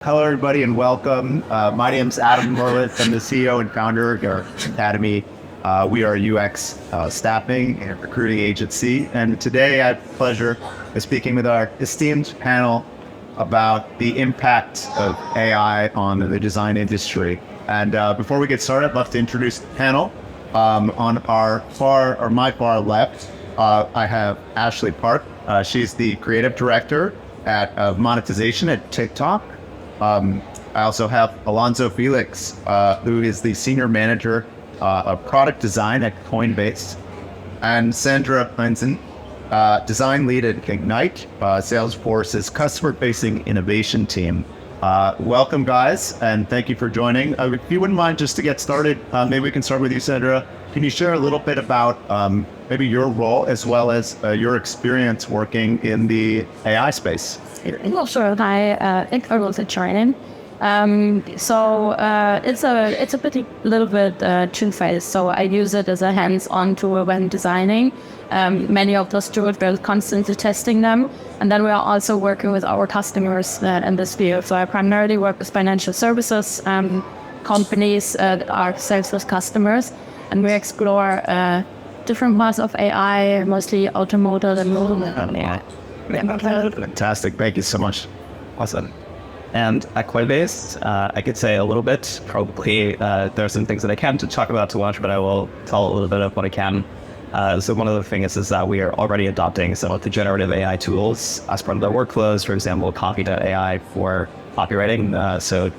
Hello, everybody, and welcome. My name is Adam Perlis. I'm the CEO and founder of our Academy. We are a UX staffing and recruiting agency. And today I have the pleasure of speaking with our esteemed panel about the impact of AI on the design industry. And before we get started, I'd love to introduce the panel. On my far left, I have Ashley Park. She's the creative director of monetization at TikTok. I also have Alonzo Felix, who is the senior manager of product design at Coinbase, and Sandra Heinzen, design lead at Ignite, Salesforce's customer-facing innovation team. Welcome, guys, and thank you for joining. If you wouldn't mind, just to get started, maybe we can start with you, Sandra. Can you share a little bit about maybe your role as well as your experience working in the AI space? Well, sure. Hi, thanks for joining. It's a little bit two-faced. So I use it as a hands-on tool when designing. Many of those tools, we're constantly testing them. And then we are also working with our customers in this field. So I primarily work with financial services companies that are Salesforce customers. And we explore different parts of AI, mostly automotive and mobile AI. Fantastic. Thank you so much. Awesome. And at Coinbase, I could say a little bit. Probably there are some things that I can't talk about too much, but I will tell a little bit of what I can. So one of the things is that we are already adopting some of the generative AI tools as part of the workflows. For example, copy.ai for copywriting. So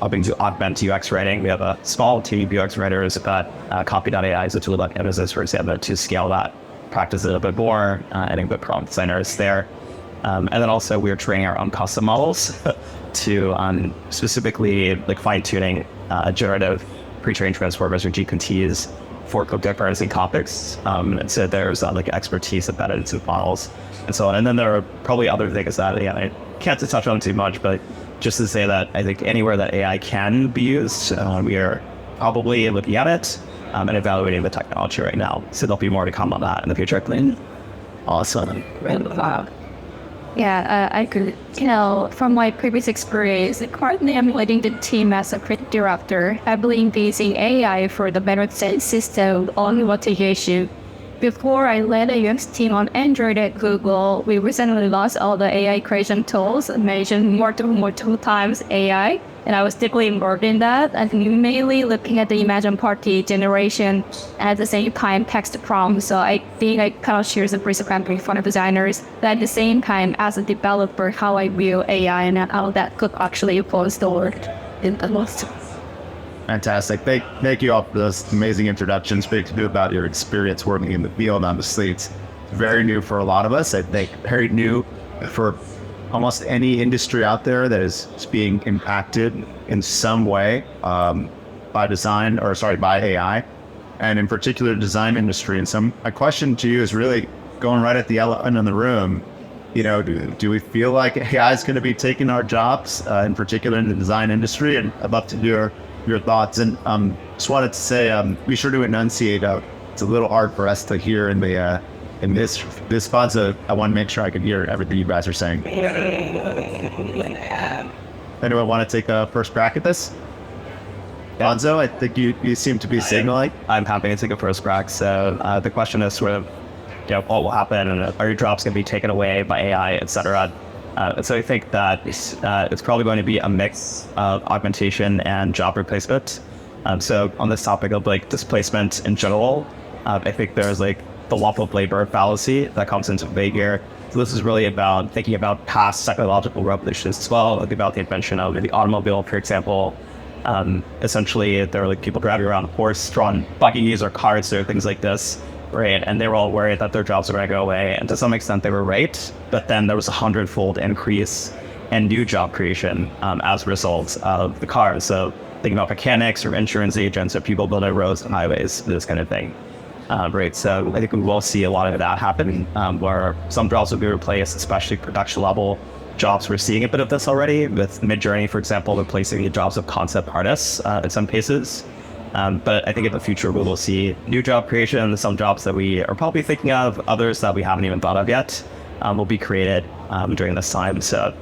helping to augment UX writing. We have a small team of UX writers, but copy.ai is a tool that uses, for example, to scale that, practice it a bit more, adding a bit prompt designers there. And then also we're training our own custom models to specifically like fine-tuning generative pre-trained transformers or GPTs for cryptocurrency topics. And so there's like expertise embedded into models and so on. And then there are probably other things that I can't touch on too much, but just to say that I think anywhere that AI can be used, we are probably looking at it and evaluating the technology right now. So there'll be more to come on that in the future. Awesome. Yeah, I could tell from my previous experience that currently I'm leading the team as a creative director. I believe using AI for the better system on motivation. Before I led a UX team on Android at Google, we recently lost all the AI creation tools and mentioned multiple times AI. And I was deeply involved in that and mainly looking at the Imagine Party generation at the same time text prompt. So I think I kind of share the principle for the designers that at the same time as a developer, how I view AI and how that could actually influence the world in the most. Fantastic. Thank you all for those amazing introductions. Speak to me about your experience working in the field. Obviously, it's very new for a lot of us. I think very new for almost any industry out there that is being impacted in some way by AI, and in particular the design industry. And so my question to you is really going right at the elephant in the room. You know, do we feel like AI is going to be taking our jobs, in particular in the design industry? And I'd love to hear your thoughts. And just wanted to say, be sure to enunciate. It's a little hard for us to hear in the in this spot, so I want to make sure I can hear everything you guys are saying. Anyone want to take a first crack at this? Alonzo, I think you seem to be signaling. I'm happy to take a first crack. So the question is sort of, what will happen, and are your jobs going to be taken away by AI, etc. So I think that it's probably going to be a mix of augmentation and job replacement. So on this topic of like displacement in general, I think there's like the lump of labor fallacy that comes into play here. So this is really about thinking about past technological revolutions as well, like about the invention of the automobile, for example. Essentially, there are like people driving around horse-drawn buggies or carts or things like this, right? And they were all worried that their jobs were going to go away. And to some extent, they were right. But then there was a 100-fold increase in new job creation as a result of the cars. So thinking about mechanics or insurance agents or people building roads and highways, this kind of thing. Right, so I think we will see a lot of that happen, where some jobs will be replaced, especially production level jobs. We're seeing a bit of this already with Midjourney, for example, replacing the jobs of concept artists in some cases. But I think in the future we will see new job creation. Some jobs that we are probably thinking of, others that we haven't even thought of yet, will be created during this time. So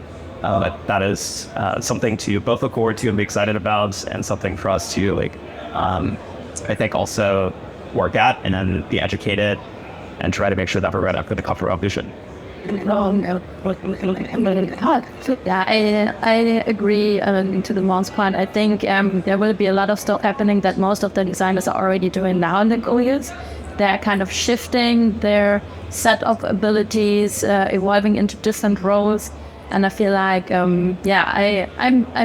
that is something to both look forward to and be excited about, and something for us to I think also work at and then be educated and try to make sure that we're ready for the comfort revolution. Yeah, I agree to the most part. I think there will be a lot of stuff happening that most of the designers are already doing now in the careers. They're kind of shifting their set of abilities, evolving into different roles. And I feel like, I'm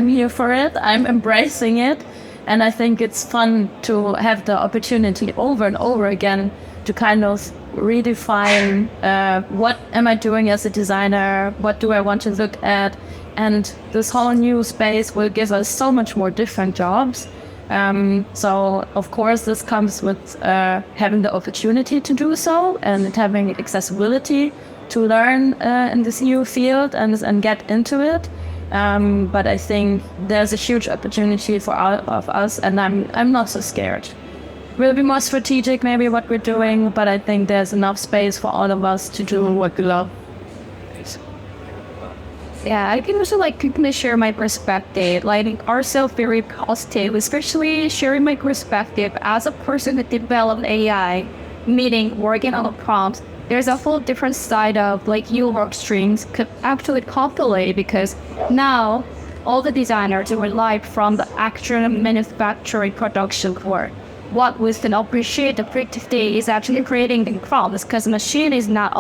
here for it. I'm embracing it. And I think it's fun to have the opportunity over and over again to kind of redefine what am I doing as a designer, what do I want to look at, and this whole new space will give us so much more different jobs. So of course this comes with having the opportunity to do so and having accessibility to learn in this new field and get into it. But I think there's a huge opportunity for all of us, and I'm not so scared. We'll be more strategic maybe what we're doing, but I think there's enough space for all of us to do what we love. Yeah, I can also quickly share my perspective, also very positive, especially sharing my perspective as a person who developed AI, meaning working on the prompts. There's a whole different side of your work streams could actually populate, because now all the designers who rely from the actual manufacturing production work. What we can appreciate the productivity is actually creating the prompts, because machine is not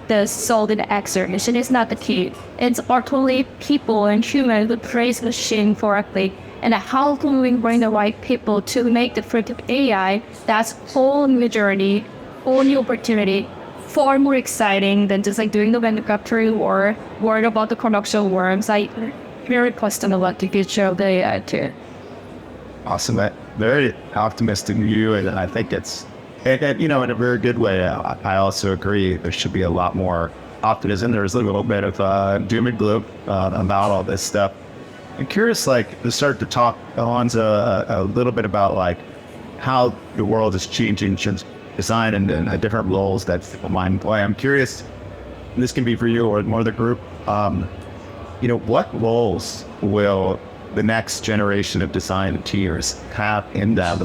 the soul in the Xer. Machine is not the key. It's actually people and humans who praise machine correctly. And how can we bring the right people to make the productive AI? That's whole new journey, whole new opportunity, far more exciting than just doing the manufacturing or worried about the production works. I very positive about the future of the AI too. Awesome. Very optimistic view, and I think it's, in a very good way. I also agree there should be a lot more optimism. There's a little bit of doom and gloom about all this stuff. I'm curious, to start to talk, Alonzo, a little bit about how the world is changing design and the different roles that people might play. I'm curious, and this can be for you or more the group, what roles will the next generation of design teams have in that?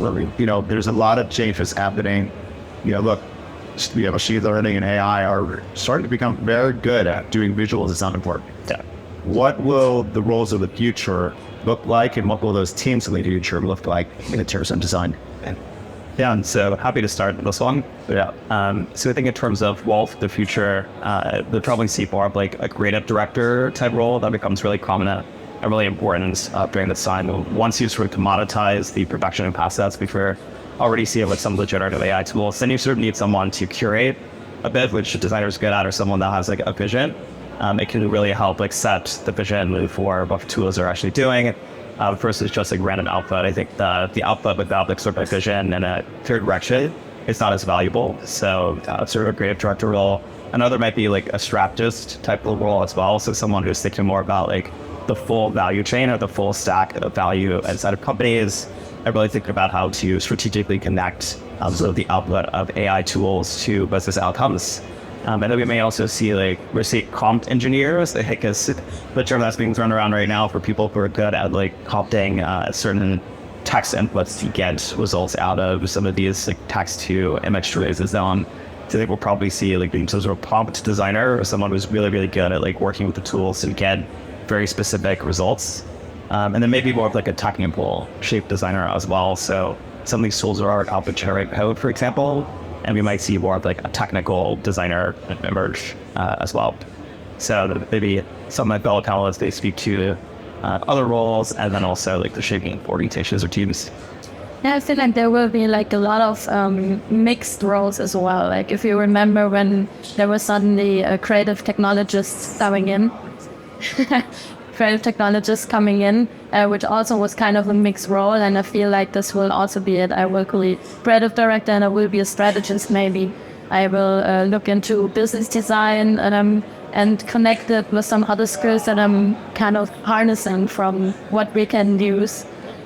There's a lot of changes happening. Look, machine learning and AI are starting to become very good at doing visual design work. Yeah. What will the roles of the future look like, and what will those teams of the future look like in terms of design? Yeah, and so happy to start this one. Yeah. So I think in terms of the future, we'll probably see more of a creative director type role that becomes really prominent and really important during this time. Once you sort of commoditize the production of assets, which we're already seeing with some of the generative AI tools, then you sort of need someone to curate a bit, which a designer is good at, or someone that has a vision. It can really help set the vision for what the tools are actually doing versus just random output. I think the output without sort of a vision and a clear direction is not as valuable. So sort of a creative director role. Another might be a strategist type of role as well. So someone who's thinking more about the full value chain or the full stack of value inside of companies. I really think about how to strategically connect sort of the output of AI tools to business outcomes. And then we may also see prompt engineers. I think is the term that's being thrown around right now for people who are good at prompting certain text inputs to get results out of some of these text to image trees and so on. So I think we'll probably see being some sort of prompt designer or someone who's really, really good at working with the tools to get very specific results. And then maybe more of a technical shape designer as well. So some of these tools are out to generate code, for example, and we might see more of a technical designer emerge as well. So maybe some of my fellow panelists, they speak to other roles, and then also the shaping orientations or teams. Yeah, I feel there will be a lot of mixed roles as well. If you remember when there was suddenly a creative technologists coming in, which also was kind of a mixed role, and I feel this will also be it. I will be creative director, and I will be a strategist maybe. I will look into business design and connect it with some other skills that I'm kind of harnessing from what we can use.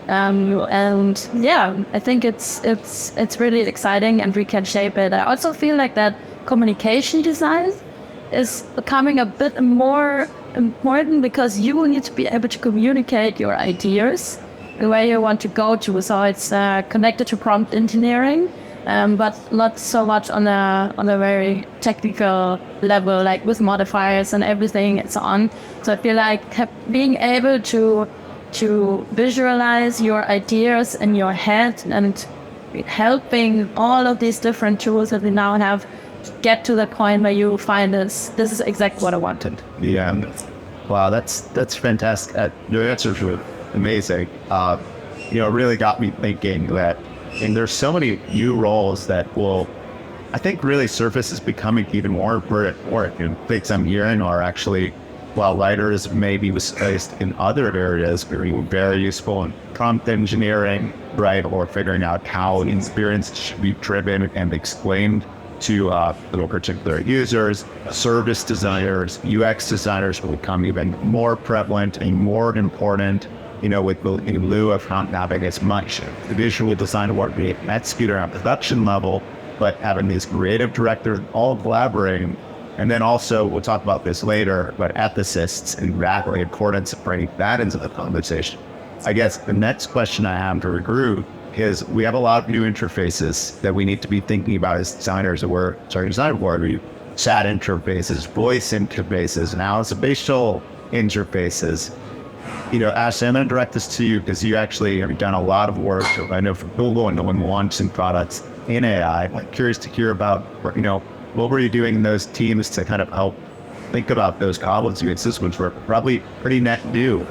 And yeah, I think it's really exciting, and we can shape it. I also feel that communication design is becoming a bit more important because you will need to be able to communicate your ideas, the way you want to go to. So it's connected to prompt engineering, but not so much on a very technical level, like with modifiers and everything and so on. So I feel like being able to visualize your ideas in your head and helping all of these different tools that we now have get to the point where you find this is exactly what I wanted. Yeah. Wow, that's fantastic. Your answers were amazing. It really got me thinking that, and there's so many new roles that will, I think, really surface is becoming even more important. Things I'm hearing are actually, while writers may be displaced in other areas, very useful in prompt engineering, right, or figuring out how experience should be driven and explained to particular users. Service designers, UX designers will become even more prevalent and more important, in lieu of not having as much visual design work being executed on production level, but having these creative directors all collaborating. And then also, we'll talk about this later, but ethicists and the importance of bringing that into the conversation. I guess the next question I have to regroup is, we have a lot of new interfaces that we need to be thinking about as designers, design board, chat interfaces, voice interfaces, now spatial interfaces. Ashley, I'm going to direct this to you because you actually have done a lot of work, I know, for Google and launching products in AI. I'm curious to hear about, what were you doing in those teams to kind of help think about those problems? Which were probably pretty net new.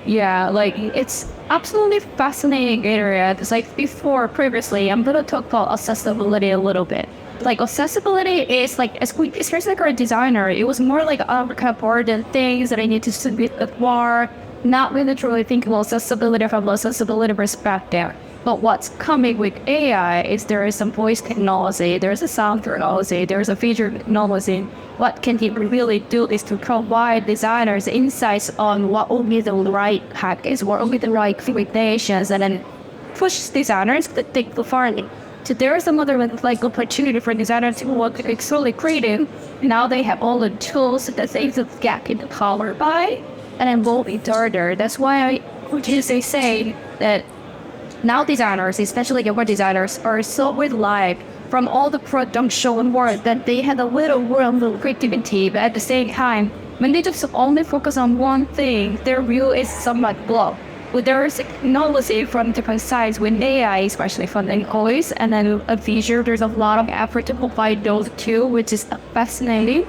Yeah, it's absolutely fascinating area. It's previously, I'm going to talk about accessibility a little bit. Accessibility is especially for a designer, it was more important things that I need to submit before, not really truly thinking about accessibility from an accessibility perspective. But what's coming with AI is there is some voice technology, there's a sound technology, there's a feature technology. What can it really do is to provide designers insights on what will be the right package, what will be the right recommendations, and then push designers to think farther. So there are some other opportunity for designers to work extremely creative. Now they have all the tools that they just get in the power by and involve each other. That's why I would usually say that now designers, especially younger designers, are so reliant from all the production work that they had a little room of creativity, but at the same time, when they just only focus on one thing, their view is somewhat blocked. But there is technology from different sides with AI, especially from the employees, and then a feature, there's a lot of effort to provide those too, which is fascinating.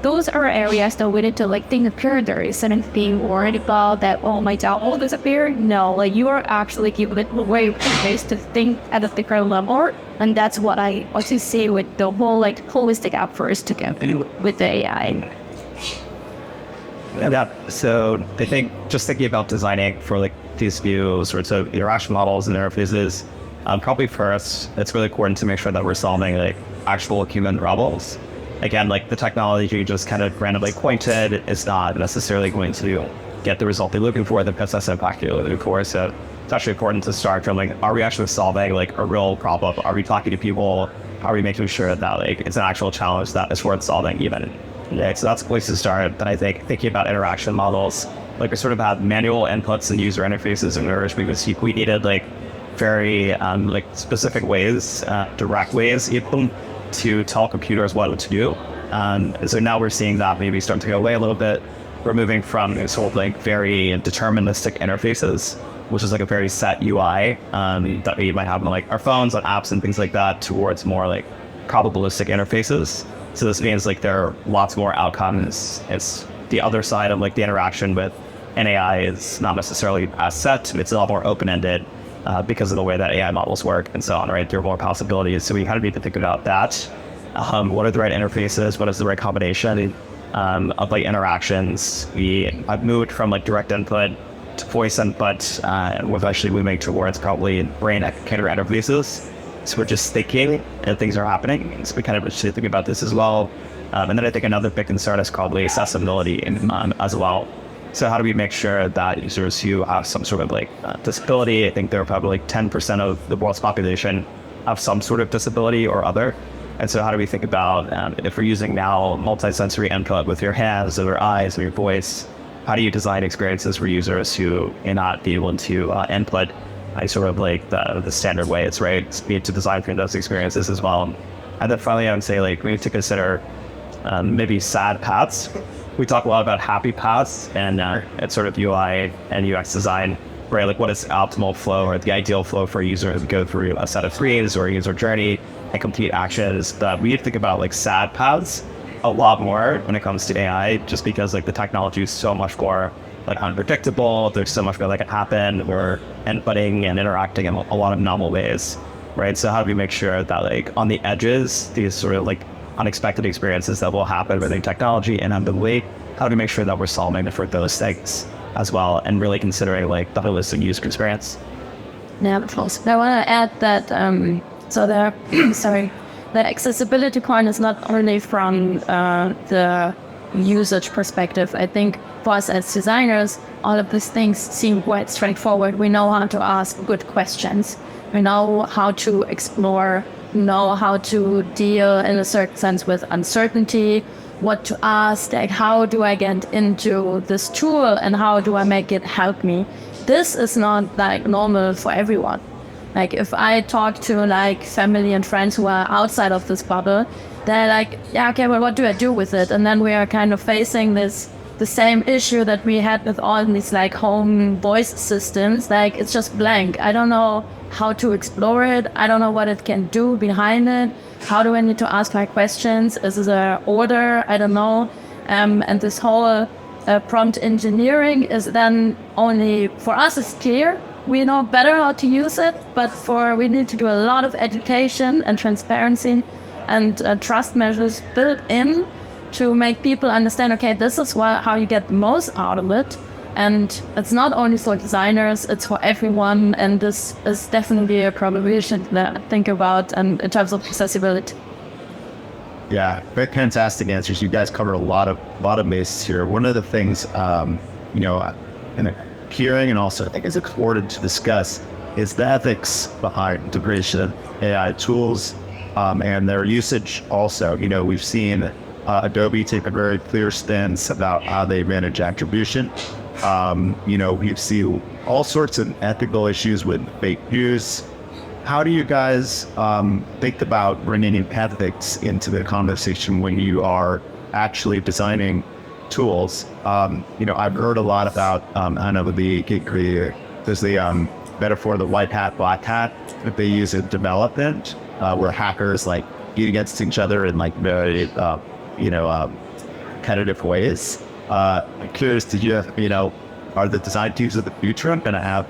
Those are areas that we need to think further instead of being worried about that, oh, my job will disappear. No, you are actually giving it away ways to think at a different level. And that's what I also see with the whole holistic efforts together with the AI. Yeah, so I think just thinking about designing for these new sorts of interaction models and interfaces, probably first, it's really important to make sure that we're solving actual human problems. Again, the technology just kind of randomly pointed is not necessarily going to get the result they're looking for, the business impact you're looking for. So it's actually important to start from are we actually solving a real problem? Are we talking to people? Are we making sure that it's an actual challenge that is worth solving even? Yeah, so that's a place to start. Then I think thinking about interaction models, we sort of have manual inputs and user interfaces in Nourish because we needed very specific ways, direct ways even to tell computers what to do. So now we're seeing that maybe start to go away a little bit. We're moving from sort of very deterministic interfaces, which is a very set UI that we might have on our phones, on apps and things like that, towards more probabilistic interfaces. So this means there are lots more outcomes. It's the other side of the interaction with an AI is not necessarily as set. It's a lot more open-ended because of the way that AI models work and so on, right? There are more possibilities. So we kind of need to think about that. What are the right interfaces? What is the right combination of interactions? I've moved from direct input to voice input, and we're actually moving towards probably brain computer interfaces. So we're just thinking and things are happening. So we kind of should think about this as well. And then I think another big concern is probably accessibility as well. So how do we make sure that users who have some sort of disability, I think there are probably 10% of the world's population have some sort of disability or other. And so how do we think about if we're using now multi-sensory input with your hands or your eyes or your voice, how do you design experiences for users who may not be able to input sort of like the standard ways, right? We need to design for those experiences as well. And then finally, I would say like we need to consider maybe sad paths. We talk a lot about happy paths and sort of UI and UX design, right? Like what is the optimal flow or the ideal flow for a user to go through a set of screens or a user journey and complete actions. But we need to think about like sad paths a lot more when it comes to AI, just because like the technology is so much more like unpredictable. There's so much more that can happen. We're inputting and interacting in a lot of novel ways, right? So how do we make sure that like on the edges, these sort of like unexpected experiences that will happen within technology and inevitably, how do we make sure that we're solving for those things as well and really considering like the holistic user experience? Yeah, I want to add that the accessibility point is not only from the usage perspective. I think for us as designers, all of these things seem quite straightforward. We know how to ask good questions. We know how to explore, know how to deal in a certain sense with uncertainty, what to ask, like how do I get into this tool and how do I make it help me? This is not like normal for everyone. Like if I talk to like family and friends who are outside of this bubble, they're like, yeah, okay, well, what do I do with it? And then we are kind of facing the same issue that we had with all these like home voice systems. Like it's just blank. I don't know how to explore it. I don't know what it can do behind it. How do I need to ask my questions? Is it an order? I don't know. And this whole prompt engineering is then only for us it's clear. We know better how to use it, but we need to do a lot of education and transparency and trust measures built in to make people understand, okay, this is how you get the most out of it. And it's not only for designers, it's for everyone. And this is definitely a problem we should think about in terms of accessibility. Yeah, very fantastic answers. You guys covered a lot of bases here. One of the things, in a hearing and also I think is important to discuss is the ethics behind integration of AI tools and their usage also. We've seen Adobe take a very clear stance about how they manage attribution. We've seen all sorts of ethical issues with fake news. How do you guys think about bringing in ethics into the conversation when you are actually designing tools? I've heard a lot about, there's the metaphor of the white hat, black hat that they use in development, where hackers like beat against each other in like very, competitive ways. I'm curious to are the design teams of the future going to have,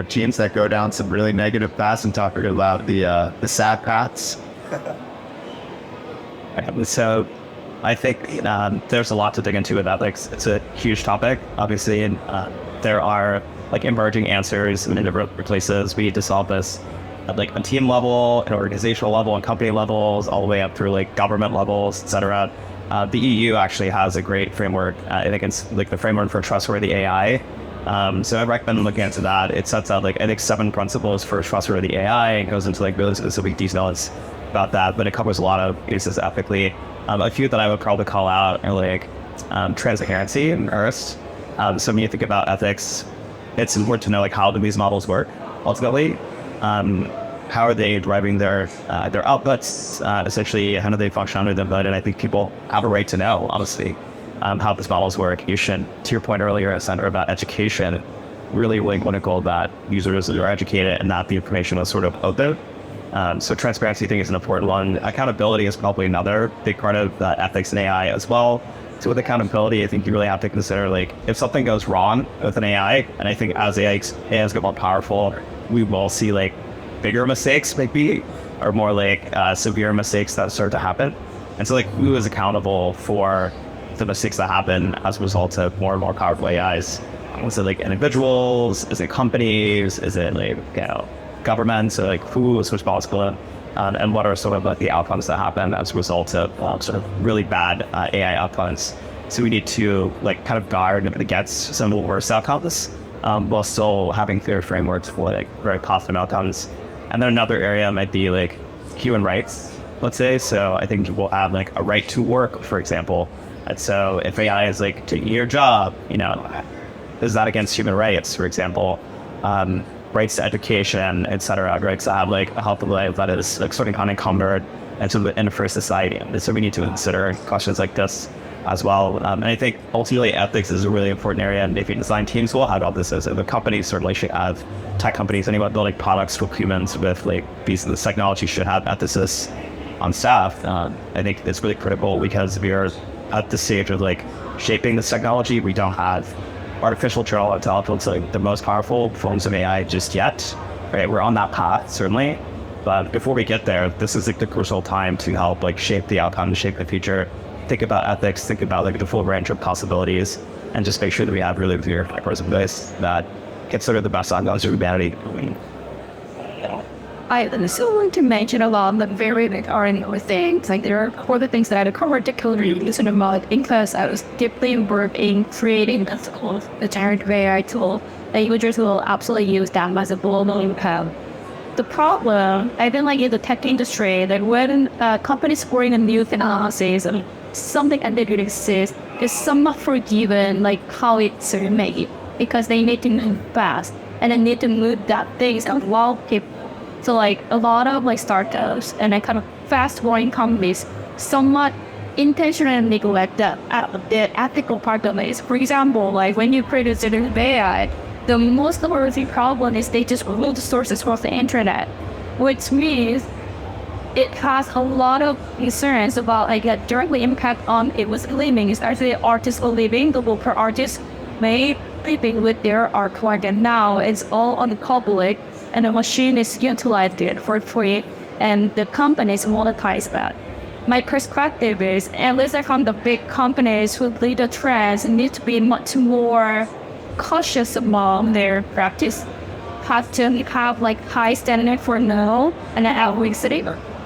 teams that go down some really negative paths and talk about the sad paths? So I think there's a lot to dig into with ethics. It's a huge topic, obviously, and there are like emerging answers in different places. We need to solve this at like a team level, an organizational level, and company levels, all the way up through like government levels, etc. The EU actually has a great framework. I think it's like the framework for trustworthy AI. So I recommend looking into that. It sets out like I think 7 principles for trustworthy AI and goes into like really specific details about that, but it covers a lot of cases ethically. A few that I would probably call out are like transparency first. So when you think about ethics, it's important to know like how do these models work ultimately. How are they driving their outputs? Essentially, how do they function under the hood? And I think people have a right to know, honestly, how these models work. You should, to your point earlier, Sandra, about education, really critical that users are educated and that the information is sort of out there. So transparency, I think, is an important one. Accountability is probably another big part of ethics in AI as well. So with accountability, I think you really have to consider like if something goes wrong with an AI, and I think as AI has got more powerful, we will see like bigger mistakes maybe, or more like severe mistakes that start to happen. And so like who is accountable for the mistakes that happen as a result of more and more powerful AIs? Is it like individuals? Is it companies? Is it like governments? So like who is responsible? And what are sort of like the outcomes that happen as a result of sort of really bad AI outcomes? So we need to like kind of guard against some of the worst outcomes while still having clear frameworks for like very positive outcomes. And then another area might be like human rights. let's say. So I think we'll have like a right to work, for example. And so if AI is like taking your job, is that against human rights, for example? Rights to education, etc. Rights to have like a healthy life that is like sort of unencumbered in a free society. And so we need to consider questions like this as well. And I think ultimately ethics is a really important area, and maybe design teams will have all this as the companies certainly should have, tech companies, anyone building products for humans with like this technology should have ethicists on staff. I think it's really critical because we are at the stage of like shaping this technology. We don't have artificial general intelligence, like the most powerful forms of AI just yet, right? We're on that path, certainly. But before we get there, this is like the crucial time to help like shape the outcome, shape the future, think about ethics, think about like the full range of possibilities, and just make sure that we have really clear frameworks in place that consider the best outcomes of humanity. I also want to mention a lot of the very ordinary things. Like there are core things that I particularly use in about because I was deeply involved in creating the tool, the generative AI tool. The users will absolutely use that as a global impact. The problem, I think like in the tech industry, that when companies scoring a new technologies, something that didn't exist is somewhat forgiven, like how it's made, because they need to move fast and they need to move that things and allow people. So like a lot of like startups and like kind of fast growing companies somewhat intentionally neglect the ethical part of it. For example, like when you produce generative AI, the most noteworthy problem is they just load sources from the internet, which means it has a lot of concerns about like a directly impact on it was living, especially artists are living, the local artists may living with their artwork, and now it's all on the public and the machine is utilized it for free and the companies monetize that. My perspective is, at least from the big companies who lead the trends, need to be much more cautious about their practice, have to have like high standard for no and advocacy,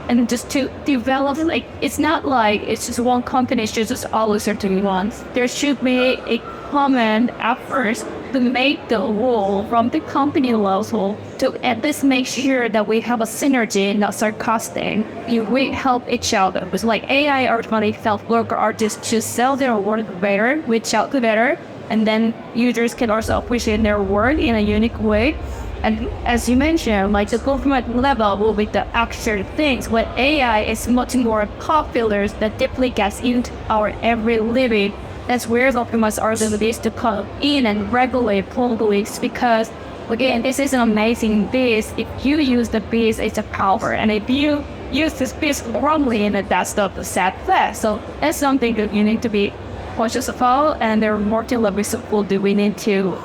and just to develop like it's not like it's just one company should just always certain ones. There should be a common effort to make the rule from the company level to at least make sure that we have a synergy, not sarcastic. We help each other. It's like AI ultimately help local artists to sell their work better, reach out to better, and then users can also appreciate their work in a unique way. And as you mentioned, like the government level will be the actual things. When AI is much more popular that deeply gets into our every living, that's where the government's abilities to come in and regulate policies. Because again, this is an amazing beast. If you use the beast, it's a power, and if you use this beast wrongly, and that's the sad fact. So that's something that you need to be cautious about, and there are more levels of support that we need to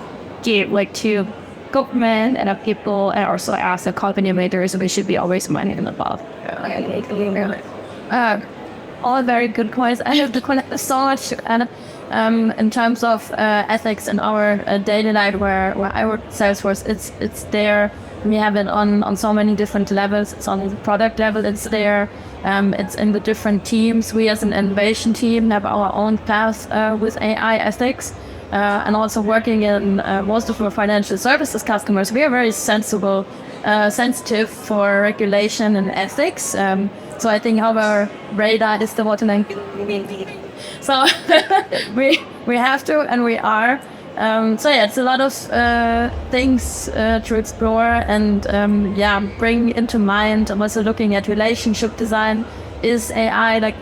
give, like to government and people, and also as the company leaders, we should be always mindful about. All very good points. I have to connect so much, and in terms of ethics in our daily life, where I work at Salesforce, it's there. We have it on so many different levels. It's on the product level. It's there. It's in the different teams. We as an innovation team have our own path with AI ethics. And also working in most of our financial services customers, we are very sensitive for regulation and ethics. So I think our radar is the bottleneck. So we have to, and we are. So yeah, it's a lot of things to explore and bring into mind. I'm also looking at relationship design. Is AI like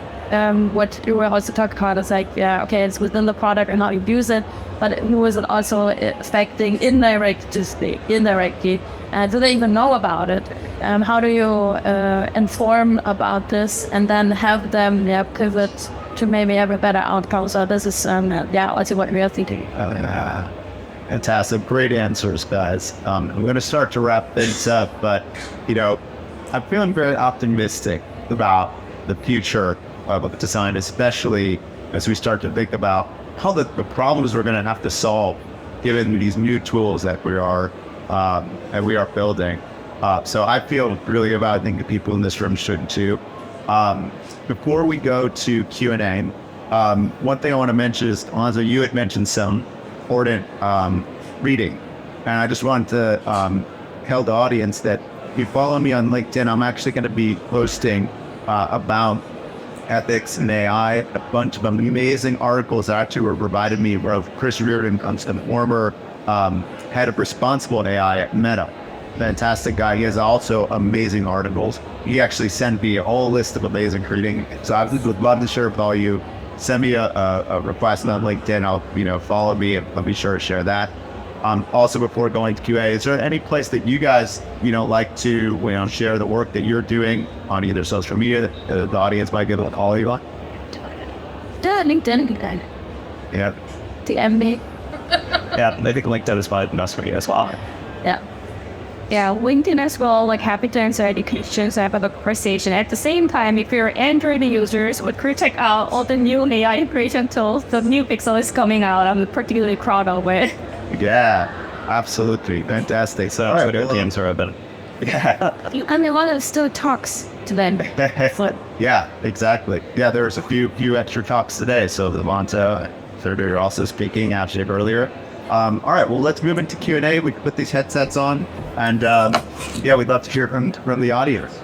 what you were also talking about? Is like, okay, it's within the product and how you use it, but who is it also affecting indirectly? Do they even know about it? How do you inform about this and then have them pivot to maybe have a better outcome? So this is also what we are thinking. Fantastic, great answers, guys. I'm going to start to wrap things up, but I'm feeling very optimistic about the future of design, especially as we start to think about how the problems we're going to have to solve given these new tools that we are building. So I feel really good about it. I think the people in this room should too. Before we go to Q&A, one thing I want to mention is, Alonzo, you had mentioned some important reading. And I just want to tell the audience that if you follow me on LinkedIn, I'm actually going to be posting about ethics and AI. A bunch of amazing articles actually were provided me of Chris Reardon, the former head of responsible AI at Meta. Fantastic guy. He has also amazing articles. He actually sent me a whole list of amazing reading. So I would love to share with all you. Send me a request on LinkedIn. I'll follow me and I'll be sure to share that. Also, before going to QA, is there any place that you guys like to share the work that you're doing on either social media that the audience might be able to follow you on? LinkedIn. Yeah. DM me. Yeah, I think LinkedIn is probably the best for you as well. Yeah. Yeah, LinkedIn as well, like happy to answer any questions, have a conversation. At the same time, if you're Android users, would check out all the new AI integration tools. The new Pixel is coming out. I'm particularly proud of it. Yeah, absolutely. Fantastic. So All right, Twitter well, DMs are a bit. Yeah. And a lot of still talks to them. Yeah, exactly. Yeah, there's a few extra talks today. So the Alonzo, Sandra are also speaking actually earlier. All right, well, let's move into Q&A. We can put these headsets on, and yeah, we'd love to hear from the audience.